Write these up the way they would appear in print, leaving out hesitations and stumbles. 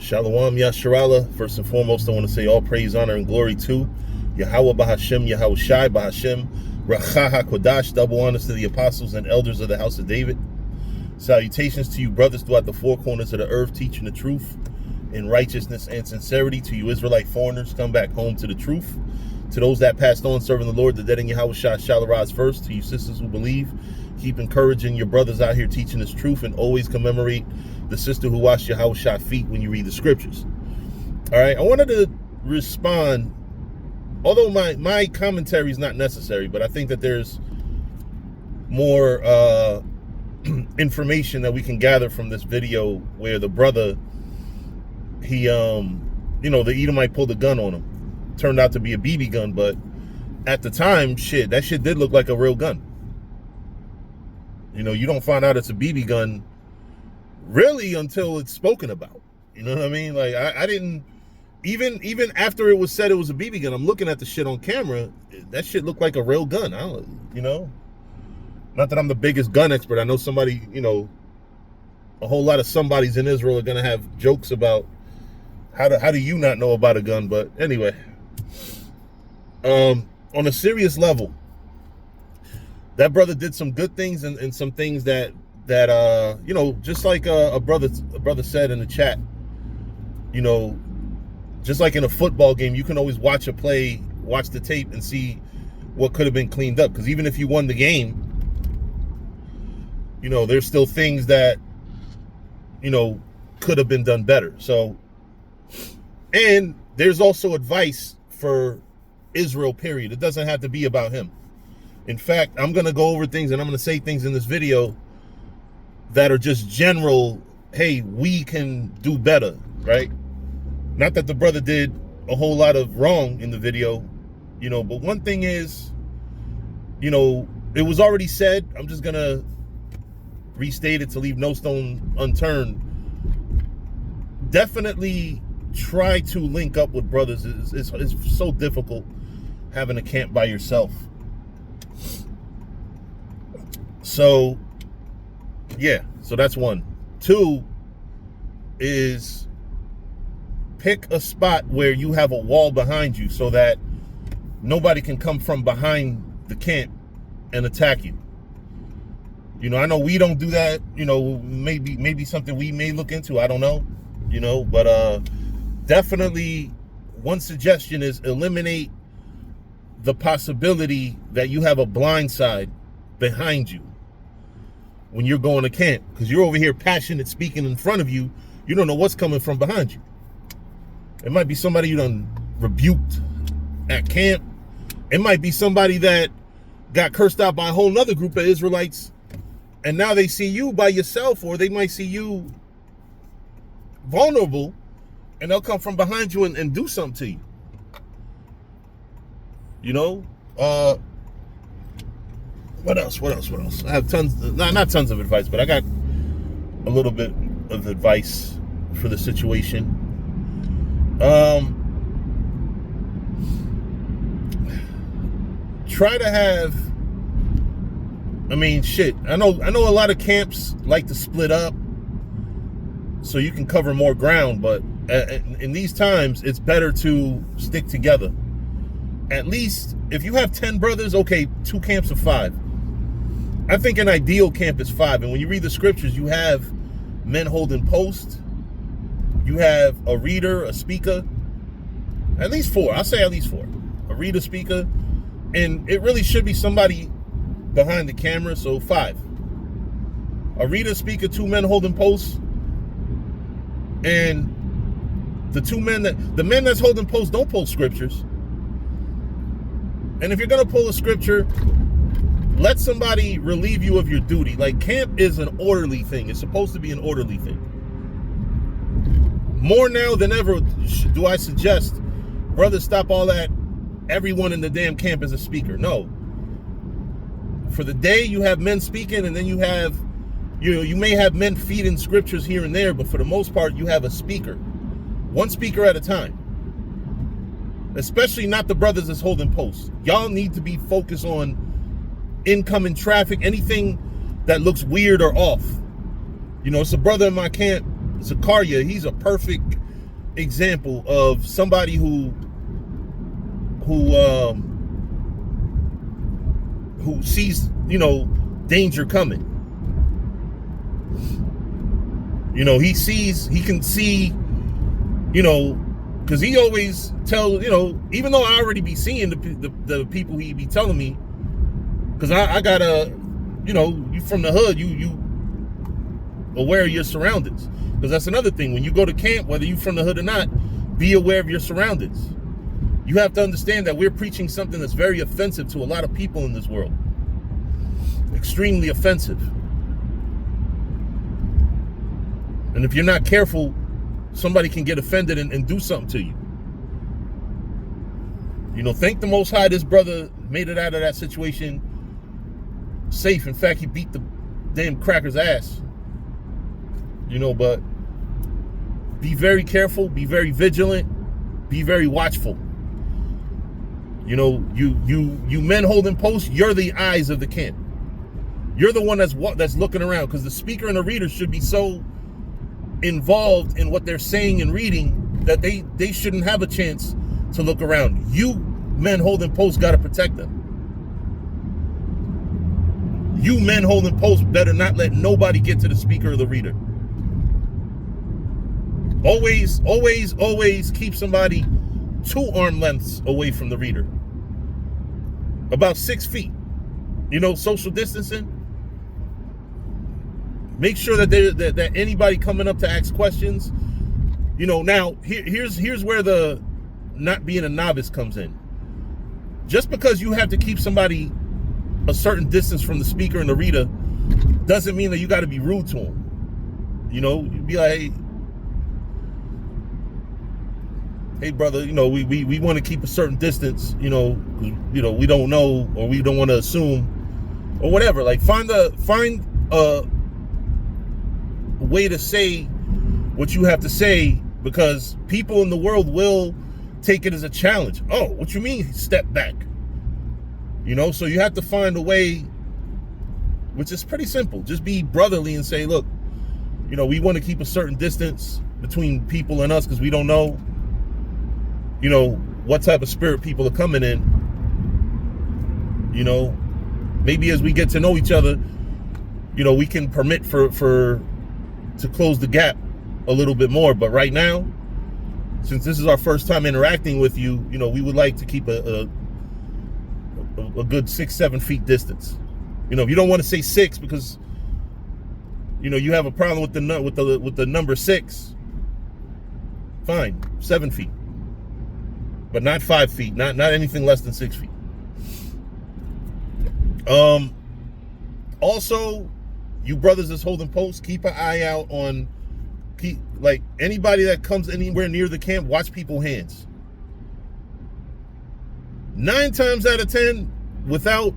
Shalom Yasharallah. First and foremost, I want to say all praise, honor, and glory to Yahweh Bahashem, Yahweh Shai Bahashem, Racha HaKodash. Double honors to the apostles and elders of the house of David. Salutations to you brothers throughout the four corners of the earth, teaching the truth in righteousness and sincerity. To you Israelite foreigners, come back home to the truth. To those that passed on serving the Lord, the dead in Yahweh Shai shall arise first. To you sisters who believe, keep encouraging your brothers out here teaching this truth, and always commemorate the sister who washed Yahweh Shai feet when you read the scriptures. All right, I wanted to respond, although my commentary is not necessary, but I think that there's more information that we can gather from this video where the brother, he, the Edomite pulled a gun on him. Turned out to be a BB gun, but at the time, that shit did look like a real gun. You know, you don't find out it's a BB gun really until it's spoken about. You know what I mean? Like, I didn't, even after it was said it was a BB gun, I'm looking at the shit on camera, that shit looked like a real gun. Not that I'm the biggest gun expert. I know somebody, a whole lot of somebodies in Israel are gonna have jokes about how do you not know about a gun, but anyway. On a serious level, that brother did some good things and some things that just like a brother said in the chat, just like in a football game, you can always watch a play, watch the tape, and see what could have been cleaned up. Because even if you won the game, there's still things that could have been done better. So, and there's also advice for Israel, period. It doesn't have to be about him. In fact, I'm going to go over things and I'm going to say things in this video that are just general, hey, we can do better, right? Not that the brother did a whole lot of wrong in the video, but one thing is, it was already said. I'm just going to restate it to leave no stone unturned. Definitely try to link up with brothers. It's so difficult having a camp by yourself. So, yeah, so that's one. Two is pick a spot where you have a wall behind you so that nobody can come from behind the camp and attack you. I know we don't do that, maybe something we may look into, I don't know, but definitely one suggestion is eliminate the possibility that you have a blind side behind you when you're going to camp, because you're over here passionate speaking in front of you. You don't know what's coming from behind you. It might be somebody you done rebuked at camp. It might be somebody that got cursed out by a whole nother group of Israelites, and now they see you by yourself, or they might see you vulnerable, and they'll come from behind you and do something to you. What else? I have tons, not tons of advice, but I got a little bit of advice for the situation. Try to have, I know a lot of camps like to split up so you can cover more ground, but in these times, it's better to stick together. At least, if you have 10 brothers, okay, 2 camps of 5. I think an ideal camp is 5. And when you read the scriptures, you have men holding post. You have a reader, a speaker. At least 4. I'll say at least 4. A reader, speaker. And it really should be somebody behind the camera, so 5. A reader, speaker, 2 men holding posts. And the men that's holding posts don't pull scriptures. And if you're going to pull a scripture, let somebody relieve you of your duty. Like, camp is an orderly thing. It's supposed to be an orderly thing. More now than ever do I suggest, brothers, stop all that. Everyone in the damn camp is a speaker. No. For the day, you have men speaking, and then you have, you may have men feeding scriptures here and there, but for the most part, you have a speaker. One speaker at a time. Especially not the brothers that's holding posts. Y'all need to be focused on incoming traffic, anything that looks weird or off. It's a brother in my camp, Zakaria. He's a perfect example of somebody who sees, danger coming. He can see, because he always tells, even though I already be seeing the people he be telling me, because I gotta, you from the hood, you aware of your surroundings. Because that's another thing. When you go to camp, whether you from the hood or not, be aware of your surroundings. You have to understand that we're preaching something that's very offensive to a lot of people in this world. Extremely offensive. And if you're not careful, somebody can get offended and do something to you. Thank the Most High, this brother made it out of that situation safe. In fact, he beat the damn cracker's ass. But be very careful, be very vigilant, be very watchful. You men holding posts, you're the eyes of the camp. You're the one that's looking around, because the speaker and the reader should be so involved in what they're saying and reading that they shouldn't have a chance to look around. You men holding posts got to protect them. You men holding posts better not let nobody get to the speaker or the reader. Always, always, always keep somebody 2 arm lengths away from the reader. About 6 feet. Social distancing. Make sure that anybody coming up to ask questions, now here's where the not being a novice comes in. Just because you have to keep somebody a certain distance from the speaker and the reader doesn't mean that you got to be rude to them. You'd be like, hey brother, we want to keep a certain distance, we don't know, or we don't want to assume, or whatever. Like find a way to say what you have to say, because people in the world will take it as a challenge. Oh, what you mean step back? So you have to find a way, which is pretty simple. Just be brotherly and say, look, we want to keep a certain distance between people and us, because we don't know what type of spirit people are coming in. Maybe as we get to know each other, we can permit to close the gap a little bit more. But right now, since this is our first time interacting with you, we would like to keep a good 6-7 feet distance. If you don't want to say 6 because you have a problem with the number 6, fine, 7 feet. But not 5 feet, not anything less than 6 feet. Also, you brothers that's holding posts, keep an eye out on anybody that comes anywhere near the camp. Watch people's hands. 9 times out of 10, without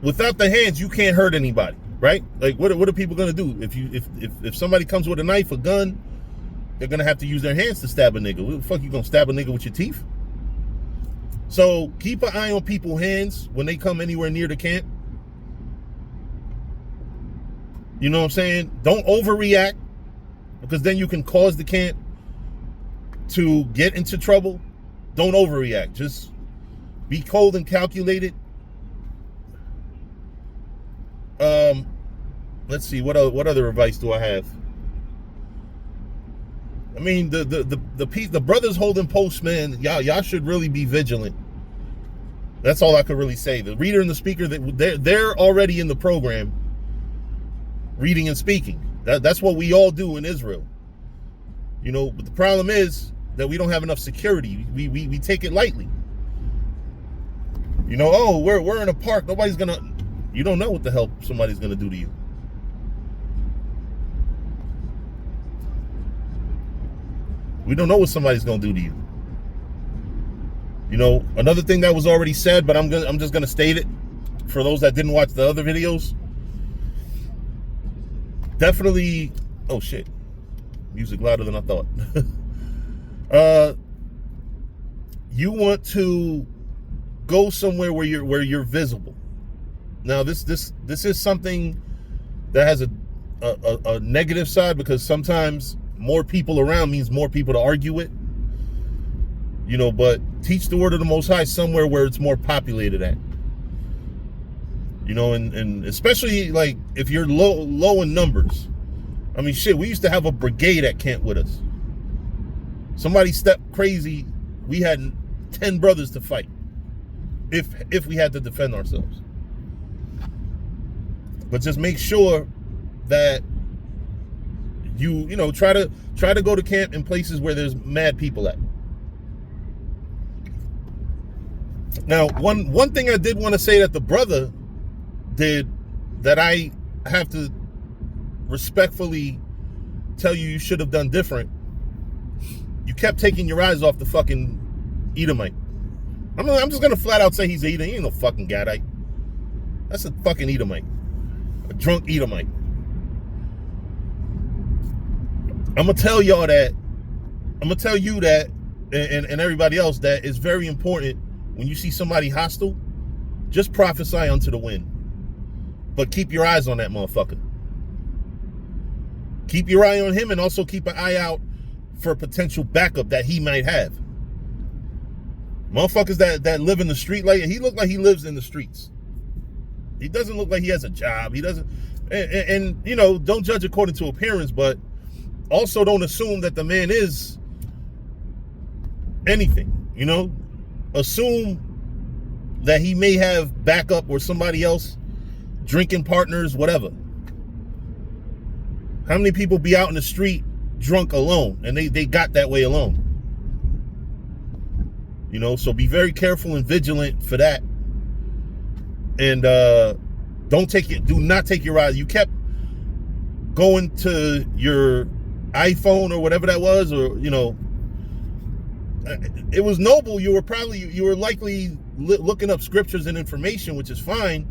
the hands, you can't hurt anybody, right? Like what are people gonna do if somebody comes with a knife, a gun? They're gonna have to use their hands to stab a nigga. What the fuck, you gonna stab a nigga with your teeth? So keep an eye on people's hands when they come anywhere near the camp. You know what I'm saying? Don't overreact, because then you can cause the camp to get into trouble. Don't overreact. Just be cold and calculated. Let's see, what other advice do I have? I mean, the brothers holding posts, man, y'all should really be vigilant. That's all I could really say. The reader and the speaker, they're already in the program, reading and speaking. That's what we all do in Israel. But the problem is that we don't have enough security. We take it lightly. Oh, we're in a park. Nobody's gonna. You don't know what the hell somebody's gonna do to you. We don't know what somebody's gonna do to you. Another thing that was already said, but I'm just gonna state it for those that didn't watch the other videos. Definitely. Oh shit, music louder than I thought. You want to go somewhere where you're visible. Now this is something that has a negative side, because sometimes more people around means more people to argue with. You know, but teach the word of the Most High somewhere where it's more populated at. You know, and especially like if you're low in numbers. I mean, shit, we used to have a brigade at camp with us. Somebody stepped crazy, we had 10 brothers to fight if we had to defend ourselves. But just make sure that you know, try to go to camp in places where there's mad people at. Now, one thing I did want to say that the brother did that I have to respectfully tell you should have done different. You kept taking your eyes off the fucking Edomite. I'm just gonna flat out say he's an Edomite. He ain't no fucking Gadite. That's a fucking Edomite. A drunk Edomite. I'm gonna tell y'all that. I'm gonna tell you that, and everybody else, that it's very important when you see somebody hostile, just prophesy unto the wind. But keep your eyes on that motherfucker. Keep your eye on him, and also keep an eye out for potential backup that he might have. Motherfuckers that live in the street, like he look like he lives in the streets. He doesn't look like he has a job. He doesn't, and you know, don't judge according to appearance, but also don't assume that the man is anything. You know, assume that he may have backup or somebody else, drinking partners, whatever. How many people be out in the street drunk alone, and they got that way alone? You know, so be very careful and vigilant for that. And do not take your eyes. You kept going to your iPhone or whatever that was, or you know, it was noble. You were likely looking up scriptures and information, which is fine.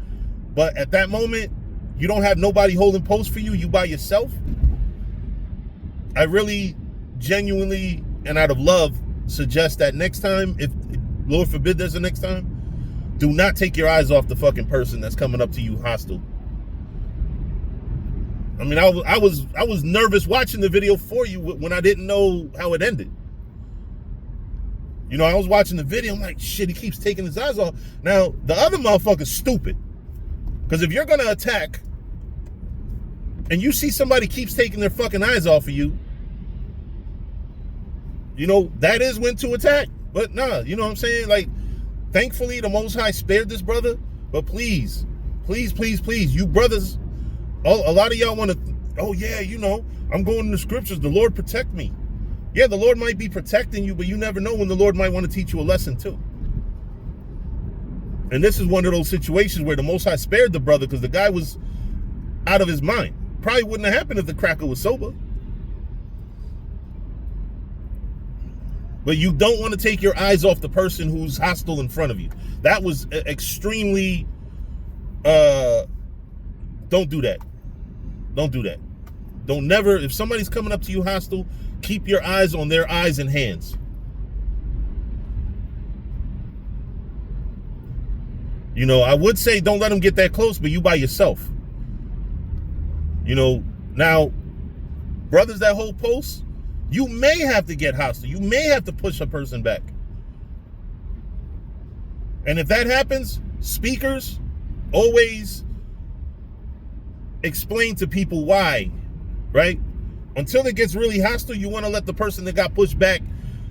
But at that moment, you don't have nobody holding post for you. You by yourself. I really, genuinely, and out of love, suggest that next time, if Lord forbid there's a next time, do not take your eyes off the fucking person that's coming up to you hostile. I mean, I was nervous watching the video for you when I didn't know how it ended. You know, I was watching the video, I'm like, shit, he keeps taking his eyes off. Now, the other motherfucker's stupid. Because if you're going to attack, and you see somebody keeps taking their fucking eyes off of you, you know, that is when to attack. But nah, you know what I'm saying? Like, thankfully, the Most High spared this brother. But please, please, please, please, you brothers, a lot of y'all want to, oh yeah, you know, I'm going to the scriptures, the Lord protect me. Yeah, the Lord might be protecting you, but you never know when the Lord might want to teach you a lesson too. And this is one of those situations where the Most High spared the brother because the guy was out of his mind. Probably wouldn't have happened if the cracker was sober. But you don't want to take your eyes off the person who's hostile in front of you. That was extremely, don't do that. Don't do that. Don't never, if somebody's coming up to you hostile, keep your eyes on their eyes and hands. You know, I would say don't let them get that close, but you by yourself. You know, now, brothers that hold posts, you may have to get hostile. You may have to push a person back. And if that happens, speakers always explain to people why, right? Until it gets really hostile, you want to let the person that got pushed back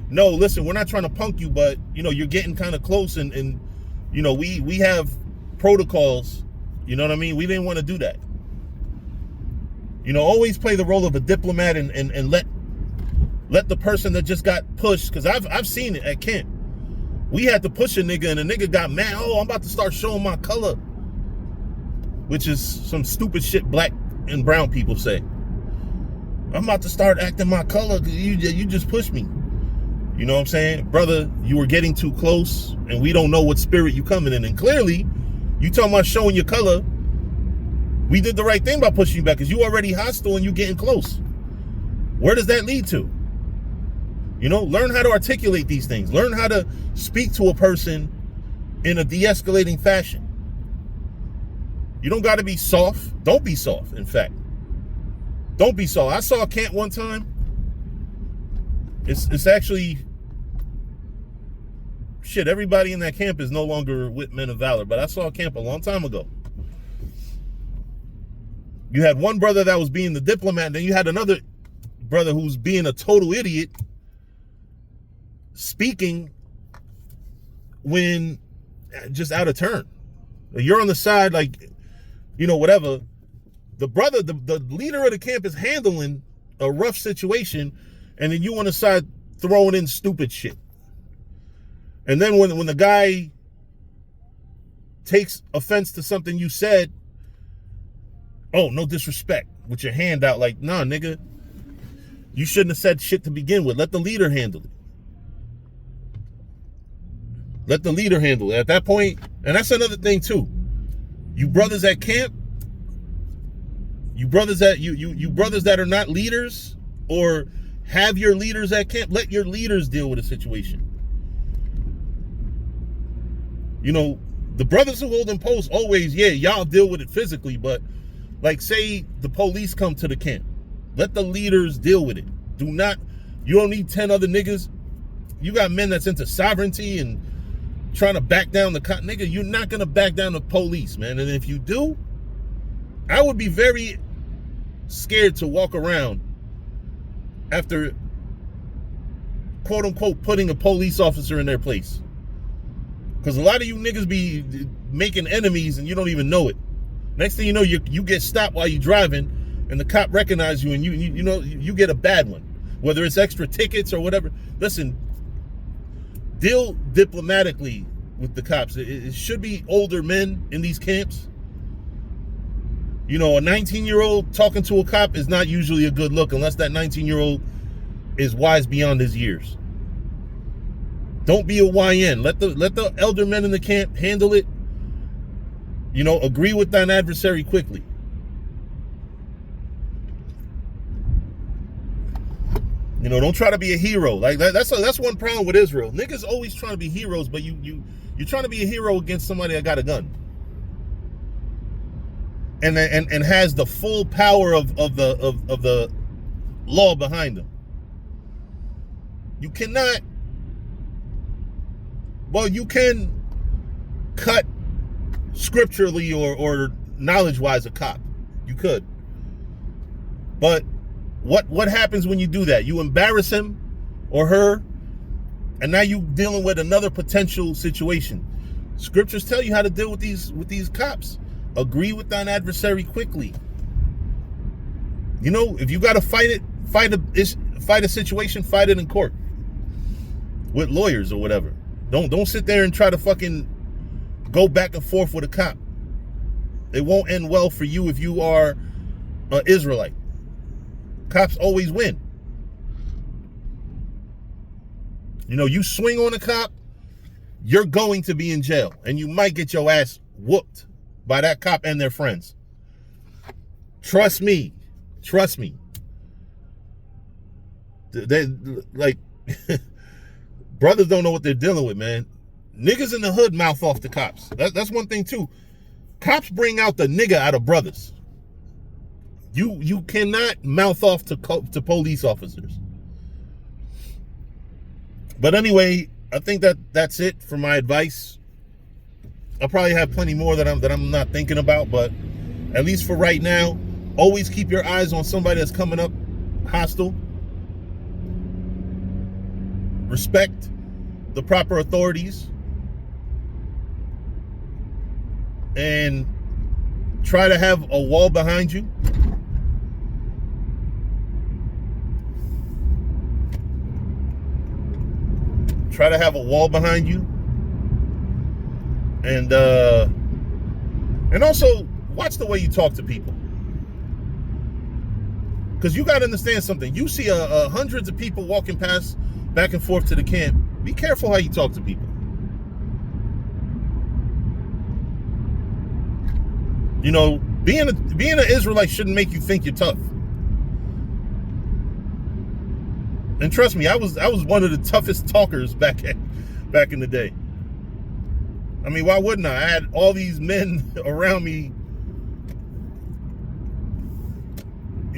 know, listen, we're not trying to punk you, but, you know, you're getting kind of close and you know, we have protocols, you know what I mean? We didn't want to do that. You know, always play the role of a diplomat and let the person that just got pushed, because I've seen it at camp. We had to push a nigga and the nigga got mad. Oh, I'm about to start showing my color. Which is some stupid shit black and brown people say. I'm about to start acting my color because you just pushed me. You know what I'm saying? Brother, you were getting too close and we don't know what spirit you coming in. And clearly, you talking about showing your color. We did the right thing by pushing you back because you already hostile and you getting close. Where does that lead to? You know, learn how to articulate these things. Learn how to speak to a person in a de-escalating fashion. You don't got to be soft. Don't be soft, in fact. Don't be soft. I saw a camp one time. It's actually shit. Everybody in that camp is no longer with Men of Valor, but I saw a camp a long time ago. You had one brother that was being the diplomat, and then you had another brother who's being a total idiot, speaking when just out of turn. You're on the side, like, you know, whatever. The brother, the leader of the camp is handling a rough situation, and then you on the side throwing in stupid shit. And then when the guy takes offense to something you said, oh, no disrespect, with your hand out like, nah, nigga, you shouldn't have said shit to begin with. Let the leader handle it. Let the leader handle it. At that point, and that's another thing too. You brothers at camp, you brothers that are not leaders or have your leaders at camp, let your leaders deal with a situation. You know, the brothers who hold in post always, yeah, y'all deal with it physically, but like say the police come to the camp, let the leaders deal with it. You don't need 10 other niggas. You got men that's into sovereignty and trying to back down the nigga. You're not gonna back down the police, man. And if you do, I would be very scared to walk around after quote unquote putting a police officer in their place. Because a lot of you niggas be making enemies and you don't even know it. Next thing you know, you get stopped while you're driving and the cop recognizes you and you get a bad one. Whether it's extra tickets or whatever. Listen, deal diplomatically with the cops. It should be older men in these camps. You know, a 19-year-old talking to a cop is not usually a good look unless that 19-year-old is wise beyond his years. Don't be a YN. Let the elder men in the camp handle it. You know, agree with thine adversary quickly. You know, don't try to be a hero. Like that's one problem with Israel. Niggas always trying to be heroes, but you're trying to be a hero against somebody that got a gun. And has the full power of the law behind them. You cannot. Well, you can cut scripturally or knowledge-wise a cop. You could. But what happens when you do that? You embarrass him or her, and now you dealing with another potential situation. Scriptures tell you how to deal with these cops. Agree with thine adversary quickly. You know, if you got to fight a situation, fight it in court with lawyers or whatever. Don't sit there and try to fucking go back and forth with a cop. It won't end well for you if you are an Israelite. Cops always win. You know, you swing on a cop, you're going to be in jail, and you might get your ass whooped by that cop and their friends. Trust me. They like brothers don't know what they're dealing with, man. Niggas in the hood mouth off the cops. That's one thing too. Cops bring out the nigga out of brothers. You cannot mouth off to police officers. But anyway, I think that's it for my advice. I'll probably have plenty more that I'm not thinking about, but at least for right now, always keep your eyes on somebody that's coming up hostile. Respect the proper authorities and try to have a wall behind you. Try to have a wall behind you. And also watch the way you talk to people. Because you got to understand something. You see hundreds of people walking past back and forth to the camp. Be careful how you talk to people. You know, being an Israelite shouldn't make you think you're tough. And trust me, I was one of the toughest talkers back in the day. I mean, why wouldn't I? I had all these men around me,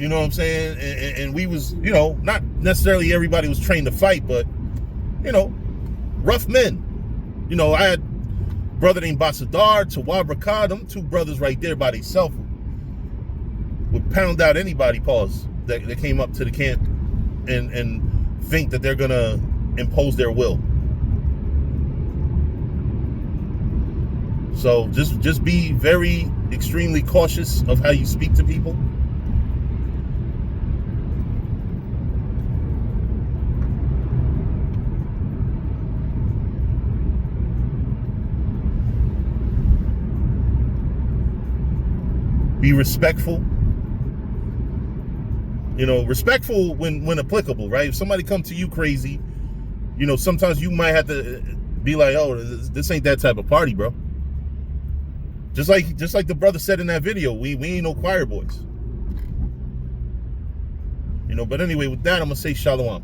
You know what I'm saying? And we was, you know, not necessarily everybody was trained to fight, but, you know, rough men. You know, I had a brother named Basadar, Tawabra Khan, them two brothers right there by themselves would pound out anybody, pause, that came up to the camp and think that they're gonna impose their will. So just be very extremely cautious of how you speak to people. Be respectful. You know, respectful when applicable, right? If somebody come to you crazy, you know, sometimes you might have to be like, oh, this ain't that type of party, bro. Just like the brother said in that video, we ain't no choir boys. You know, but anyway, with that, I'm gonna say shalom.